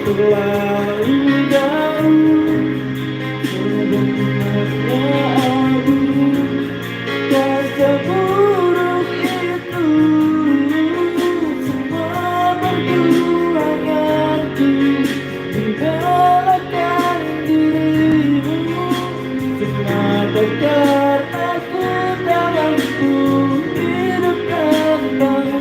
terlalu jauh sebenarnya aku tak seburuk itu. Semua perjuanganku membelakan dirimu, semata karena ku tak mampu hidup tanpamu.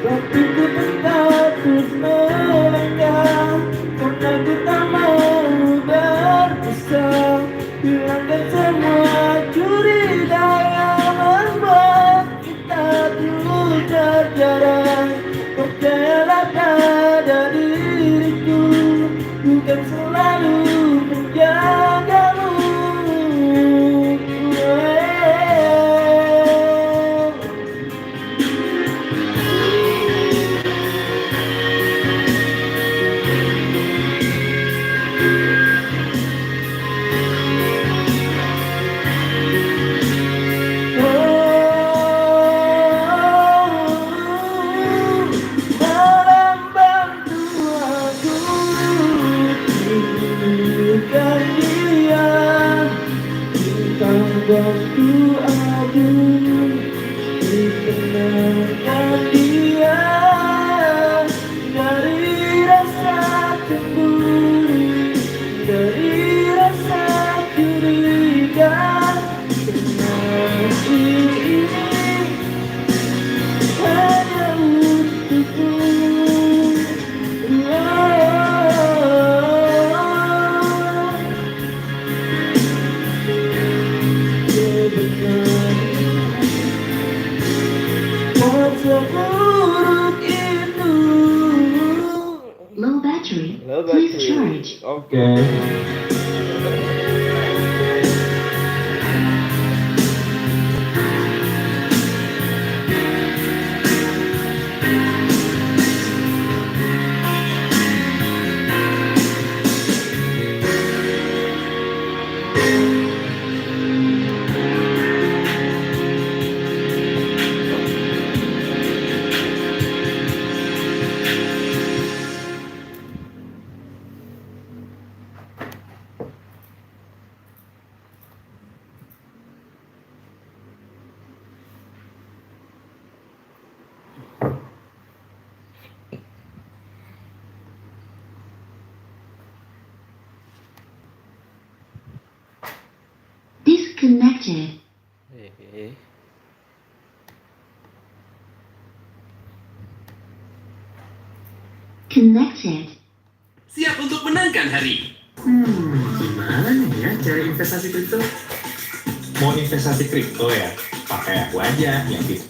Waktu ku tetap terus melangkah, karena ku tak mau berpisah. Hilangkan semua curiga yang membuat kita dulu terjarak. Percayalah pada diriku, bukan selalu menjagamu. Dalam bantu aku tinggalkan dia, bintang bantu aku ditenangkan dia dari rasa cemburu, dari rasa curiga. Kasih ini hanya untukmu. Tak seburuk itu. Low battery. Low Please battery. charge. Oke. Disconnected. Connected. Siap untuk menangkan hari. Gimana ya cara investasi kripto? Mau investasi kripto ya? Pakai aku aja yang gitu.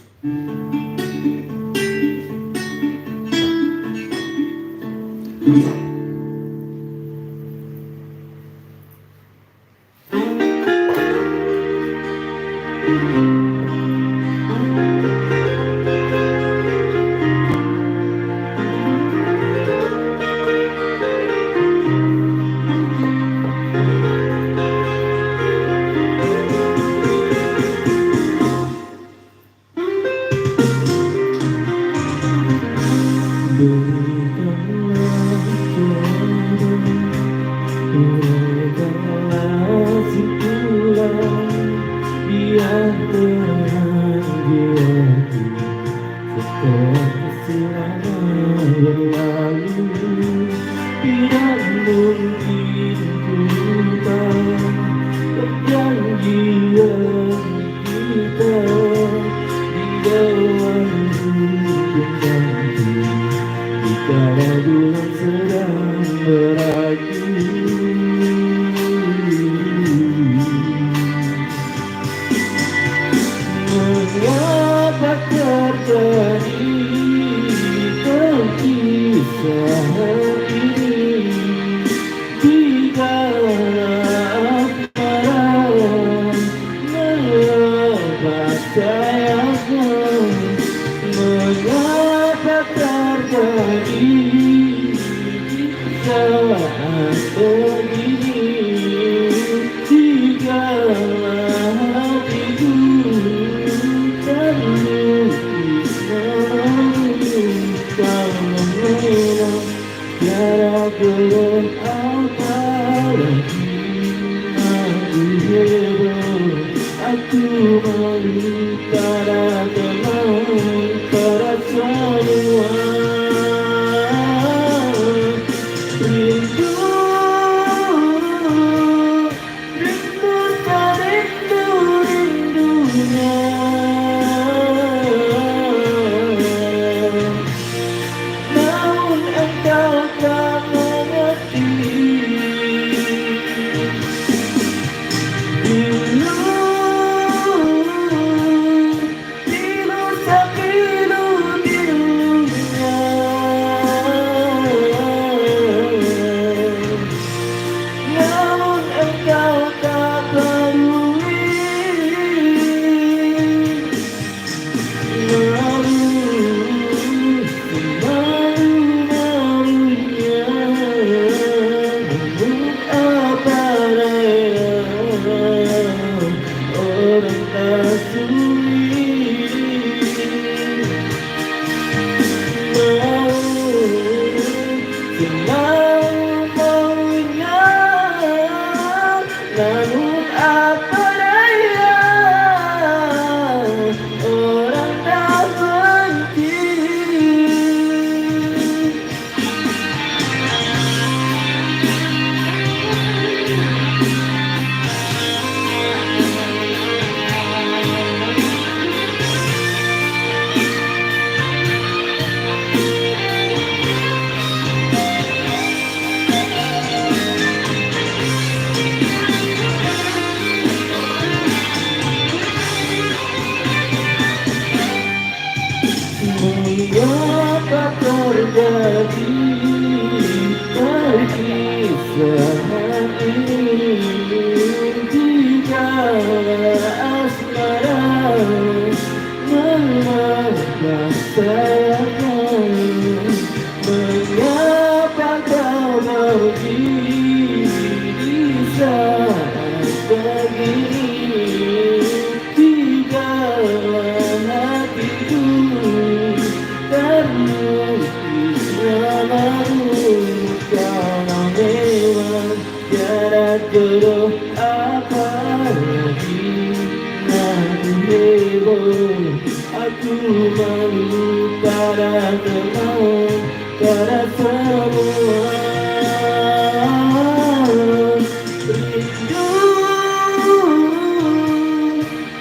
Mengapa terjadi perpisahan ini di dalam malam melepas sayapmu? Mengapa terjadi saat begini di dalam Aku malu para teman, para semua. Rindu, rindu tak rindu, rindunya. Namun engkau tak mengerti. Pilu, pilu tak pilu pilunya. Namun engkau tak peduli. Malu-malunya, namun apa daya, orang tak sulit. Semau-maunya, namun apa daya, orang tak benci. Mengapa terjadi perpisahan ini? Jika asmara melangkah sayangnya, mengapa kau pergi di saat begini? Jika hatiku terlukis malu, karena memang tiada jodoh apalagi. Aku heboh, aku malu pada teman, pada semua. Rindu,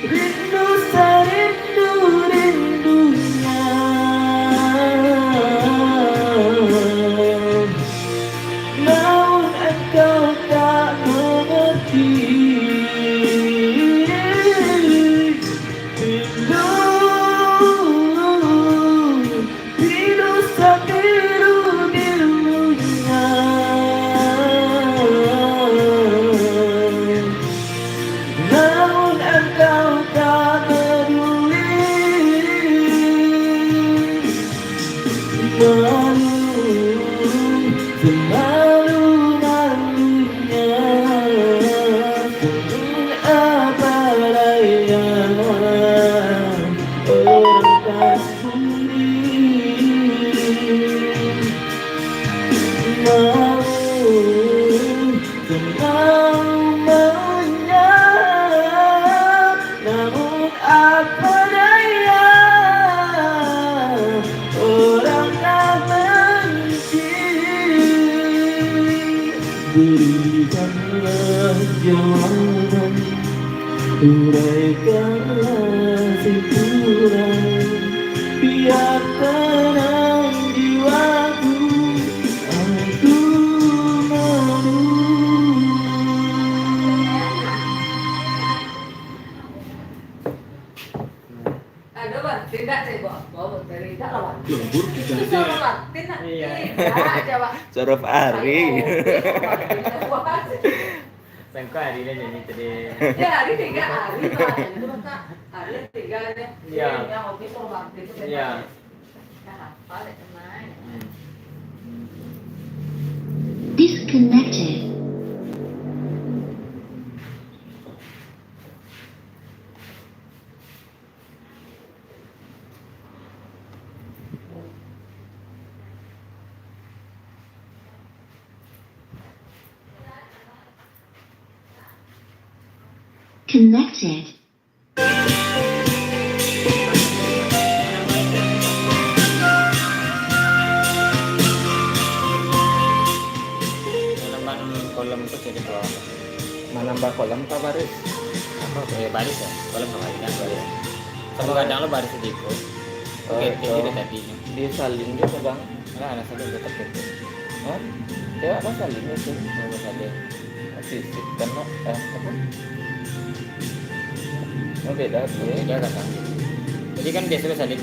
rindu serindu rindunya. Namun engkau tak mengerti. Rindu, rindu sepilu pilunya. Namun engkau tak peduli. Malu-malunya, namun apa daya, orang tak sudi. Mau-maunya, namun apa daya, orang tak benci. Berikanlah jawaban, uraikanlah simpulan, biar tenang jiwaku. Aku malu. Ada bang, tidak sih bang, bawa dari tidak lah bang. Lembur kita Itu aja. sama bang, tidak. Iya. Aja bang. Sorof Ari. Sangka hari ini jadi tadi. Ya hari 3 hari bang, itu maka hari 3 aja. Iya. Yang oke sama bang, itu kan. Iya. Nah, apa deh teman. Disconnected. Connected. Nambah kolam itu jadi keluar. Menambah kolam apa baris? Apa? Baris ya. Kolam sama kan baris. Sama kadang lo baris sedikit. Oke, Oh, itu tadi. disalin juga bang. Nah, anak saya tetap gitu. Hah? Ya apa salin itu? Mau ada. Sisip kan apa? Oh beda Ya, dia. dia kadang. Jadi kan biasanya salin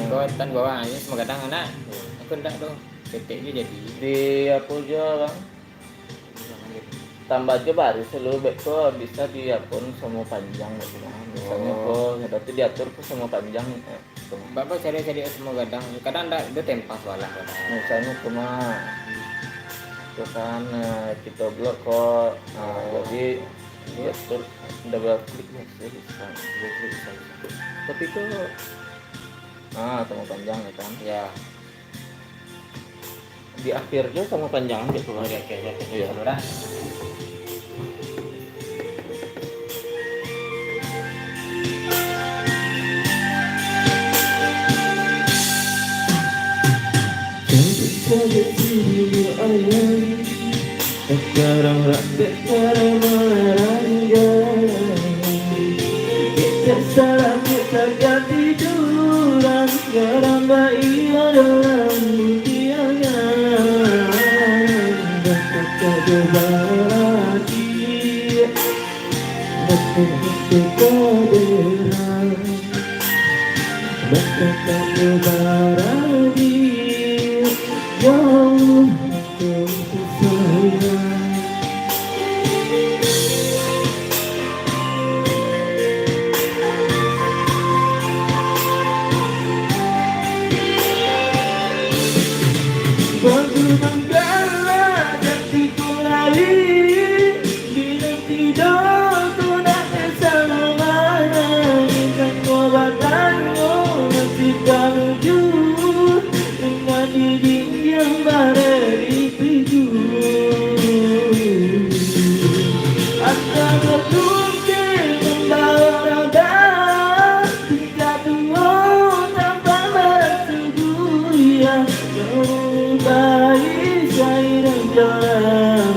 kau tan bawah aja semua kadang anak. Aku enggak tuh. Ketik dia jadi. Di apa aja bang? Tambah aja baris selalu beko bisa diapun semua panjang gitu bang. Misalnya Oh. kok berarti diatur ke semua panjang. Bapak cari-cari semua kadang enggak dia tempas walah kadang. Misalnya cuma itu kan kita blok kok jadi diatur double klik ya bisa double klik bisa. Tapi kok sama panjang ya kan Ya, di akhirnya sama panjang gitu oh, kan. dia kayak Iya. saluran. Sekarang rakyat cara meranjang kita salah kita ganti tiduran sekarang bayi dalam dunia dapat kebarati dapat kehadiran dapat kebarati jauh sayang. Bagi menggala hatiku lari bila tidur ku nak bersama mana ingat obatanmu masih terwujud dengan diri yang berpicu akan bertukar membawa roda tiga dua tanpa bersetuju ya baik saya dan jalan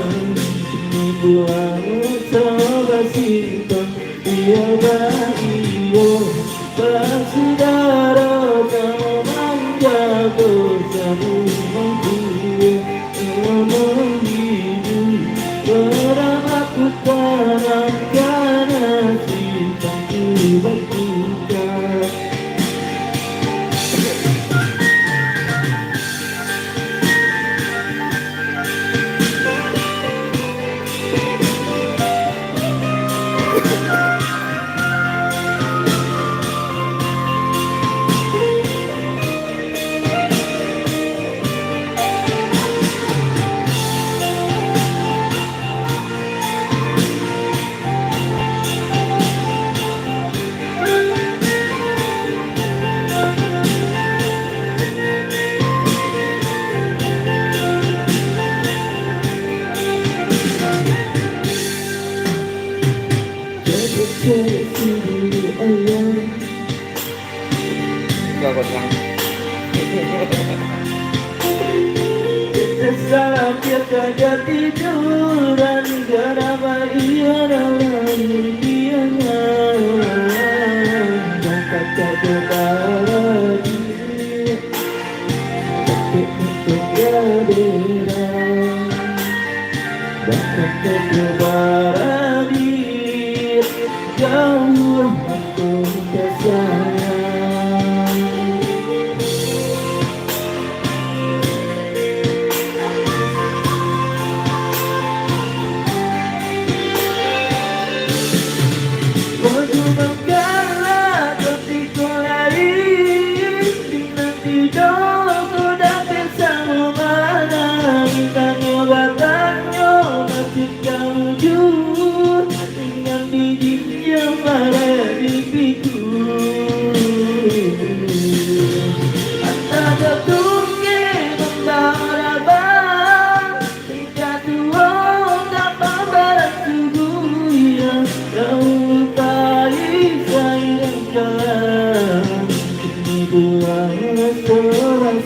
ini buang coba simpan dia bahagia bersaudara kamu menjaga semua dia memang hidup berapa tanamkan simpan dibaktikan. Gua bilang. Salah kita jadi tiduran kenapa ia dalam dunia dan kata kembali tapi untuk kehadiran dan kata kembali jauh aku sayang. Baju menggala ketika lari dengan tidur ku dapat sama mana bintangnya batangnya masih terwujud dengan diri yang ada di piku antara tunggu membawa abang hingga tua tanpa bersetuju ya. Orang